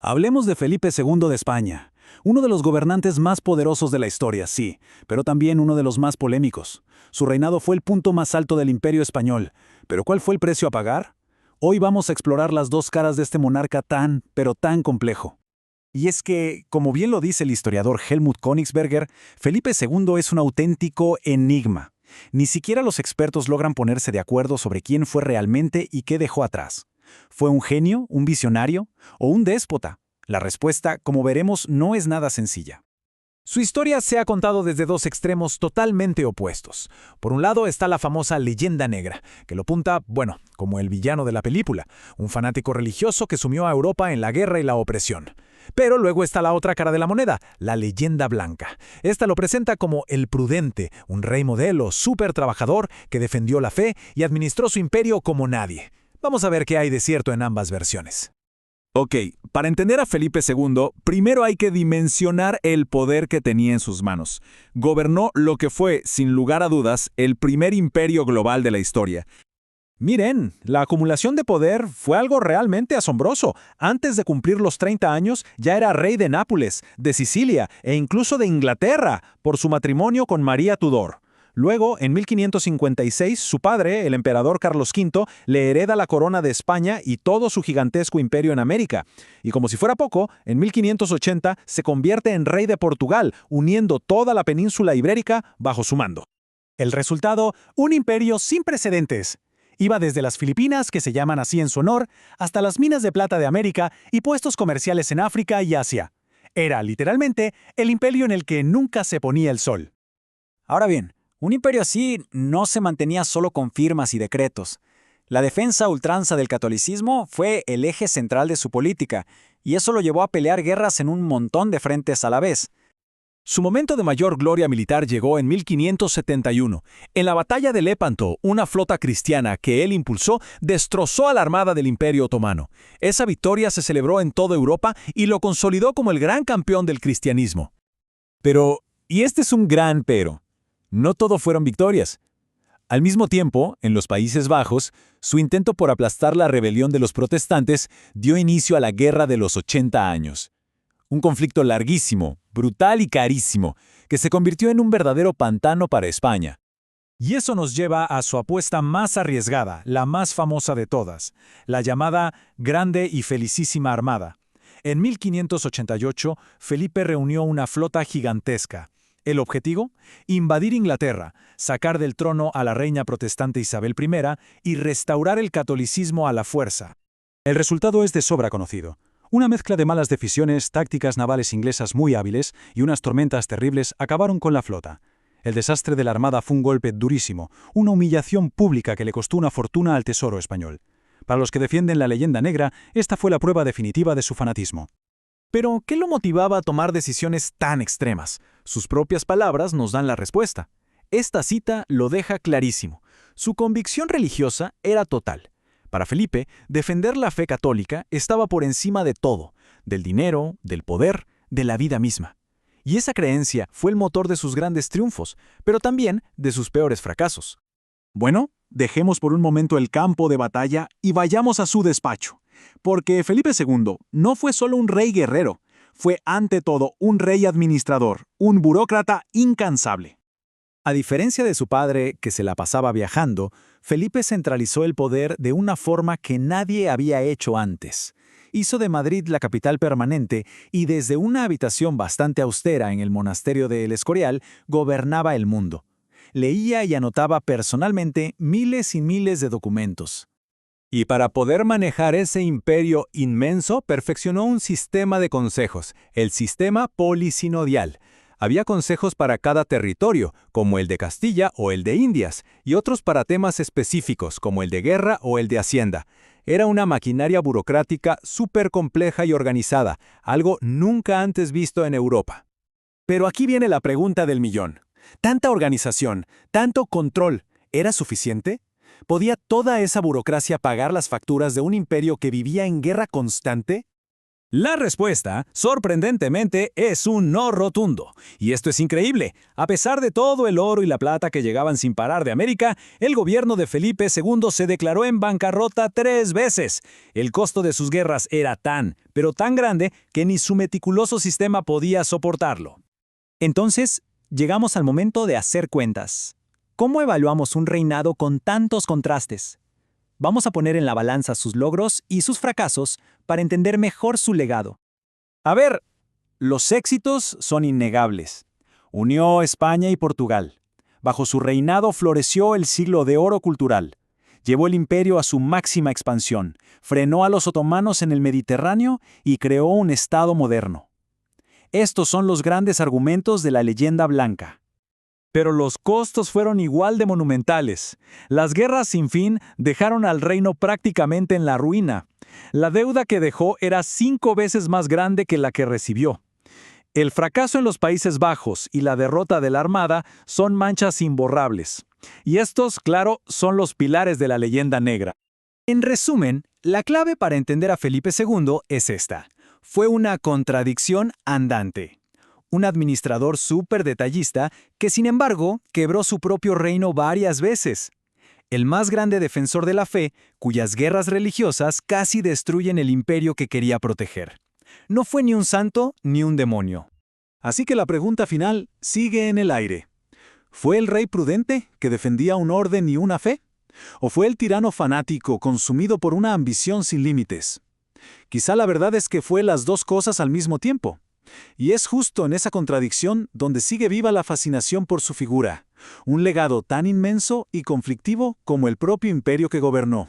Hablemos de Felipe II de España, uno de los gobernantes más poderosos de la historia, sí, pero también uno de los más polémicos. Su reinado fue el punto más alto del Imperio español, pero ¿cuál fue el precio a pagar? Hoy vamos a explorar las dos caras de este monarca tan, pero tan complejo. Y es que, como bien lo dice el historiador Helmut Königsberger, Felipe II es un auténtico enigma. Ni siquiera los expertos logran ponerse de acuerdo sobre quién fue realmente y qué dejó atrás. ¿Fue un genio, un visionario o un déspota? La respuesta, como veremos, no es nada sencilla. Su historia se ha contado desde dos extremos totalmente opuestos. Por un lado está la famosa leyenda negra, que lo pinta, bueno, como el villano de la película, un fanático religioso que sumió a Europa en la guerra y la opresión. Pero luego está la otra cara de la moneda, la leyenda blanca. Esta lo presenta como el prudente, un rey modelo, súper trabajador, que defendió la fe y administró su imperio como nadie. Vamos a ver qué hay de cierto en ambas versiones. Ok, para entender a Felipe II, primero hay que dimensionar el poder que tenía en sus manos. Gobernó lo que fue, sin lugar a dudas, el primer imperio global de la historia. Miren, la acumulación de poder fue algo realmente asombroso. Antes de cumplir los 30 años, ya era rey de Nápoles, de Sicilia e incluso de Inglaterra, por su matrimonio con María Tudor. Luego, en 1556, su padre, el emperador Carlos V, le hereda la corona de España y todo su gigantesco imperio en América. Y como si fuera poco, en 1580 se convierte en rey de Portugal, uniendo toda la península ibérica bajo su mando. El resultado, un imperio sin precedentes. Iba desde las Filipinas, que se llaman así en su honor, hasta las minas de plata de América y puestos comerciales en África y Asia. Era, literalmente, el imperio en el que nunca se ponía el sol. Ahora bien, un imperio así no se mantenía solo con firmas y decretos. La defensa a ultranza del catolicismo fue el eje central de su política, y eso lo llevó a pelear guerras en un montón de frentes a la vez. Su momento de mayor gloria militar llegó en 1571. En la batalla de Lepanto, una flota cristiana que él impulsó destrozó a la armada del Imperio Otomano. Esa victoria se celebró en toda Europa y lo consolidó como el gran campeón del cristianismo. Pero, y este es un gran pero, no todo fueron victorias. Al mismo tiempo, en los Países Bajos, su intento por aplastar la rebelión de los protestantes dio inicio a la Guerra de los 80 años. Un conflicto larguísimo, brutal y carísimo, que se convirtió en un verdadero pantano para España. Y eso nos lleva a su apuesta más arriesgada, la más famosa de todas, la llamada Grande y Felicísima Armada. En 1588, Felipe reunió una flota gigantesca. ¿El objetivo? Invadir Inglaterra, sacar del trono a la reina protestante Isabel I y restaurar el catolicismo a la fuerza. El resultado es de sobra conocido. Una mezcla de malas decisiones, tácticas navales inglesas muy hábiles y unas tormentas terribles acabaron con la flota. El desastre de la armada fue un golpe durísimo, una humillación pública que le costó una fortuna al tesoro español. Para los que defienden la leyenda negra, esta fue la prueba definitiva de su fanatismo. Pero, ¿qué lo motivaba a tomar decisiones tan extremas? Sus propias palabras nos dan la respuesta. Esta cita lo deja clarísimo. Su convicción religiosa era total. Para Felipe, defender la fe católica estaba por encima de todo, del dinero, del poder, de la vida misma. Y esa creencia fue el motor de sus grandes triunfos, pero también de sus peores fracasos. Bueno, dejemos por un momento el campo de batalla y vayamos a su despacho, porque Felipe II no fue solo un rey guerrero, fue ante todo un rey administrador, un burócrata incansable. A diferencia de su padre, que se la pasaba viajando, Felipe centralizó el poder de una forma que nadie había hecho antes. Hizo de Madrid la capital permanente y desde una habitación bastante austera en el monasterio de El Escorial gobernaba el mundo. Leía y anotaba personalmente miles y miles de documentos. Y para poder manejar ese imperio inmenso, perfeccionó un sistema de consejos, el sistema polisinodial. Había consejos para cada territorio, como el de Castilla o el de Indias, y otros para temas específicos, como el de guerra o el de hacienda. Era una maquinaria burocrática súper compleja y organizada, algo nunca antes visto en Europa. Pero aquí viene la pregunta del millón. ¿Tanta organización, tanto control, era suficiente? ¿Podía toda esa burocracia pagar las facturas de un imperio que vivía en guerra constante? La respuesta, sorprendentemente, es un no rotundo. Y esto es increíble. A pesar de todo el oro y la plata que llegaban sin parar de América, el gobierno de Felipe II se declaró en bancarrota 3 veces. El costo de sus guerras era tan, pero tan grande que ni su meticuloso sistema podía soportarlo. Entonces, llegamos al momento de hacer cuentas. ¿Cómo evaluamos un reinado con tantos contrastes? Vamos a poner en la balanza sus logros y sus fracasos para entender mejor su legado. A ver, los éxitos son innegables. Unió España y Portugal. Bajo su reinado floreció el siglo de oro cultural. Llevó el imperio a su máxima expansión, frenó a los otomanos en el Mediterráneo y creó un Estado moderno. Estos son los grandes argumentos de la leyenda blanca. Pero los costos fueron igual de monumentales. Las guerras sin fin dejaron al reino prácticamente en la ruina. La deuda que dejó era 5 veces más grande que la que recibió. El fracaso en los Países Bajos y la derrota de la Armada son manchas imborrables. Y estos, claro, son los pilares de la leyenda negra. En resumen, la clave para entender a Felipe II es esta. Fue una contradicción andante. Un administrador súper detallista que, sin embargo, quebró su propio reino varias veces. El más grande defensor de la fe, cuyas guerras religiosas casi destruyen el imperio que quería proteger. No fue ni un santo ni un demonio. Así que la pregunta final sigue en el aire. ¿Fue el rey prudente, que defendía un orden y una fe? ¿O fue el tirano fanático, consumido por una ambición sin límites? Quizá la verdad es que fue las dos cosas al mismo tiempo. Y es justo en esa contradicción donde sigue viva la fascinación por su figura, un legado tan inmenso y conflictivo como el propio imperio que gobernó.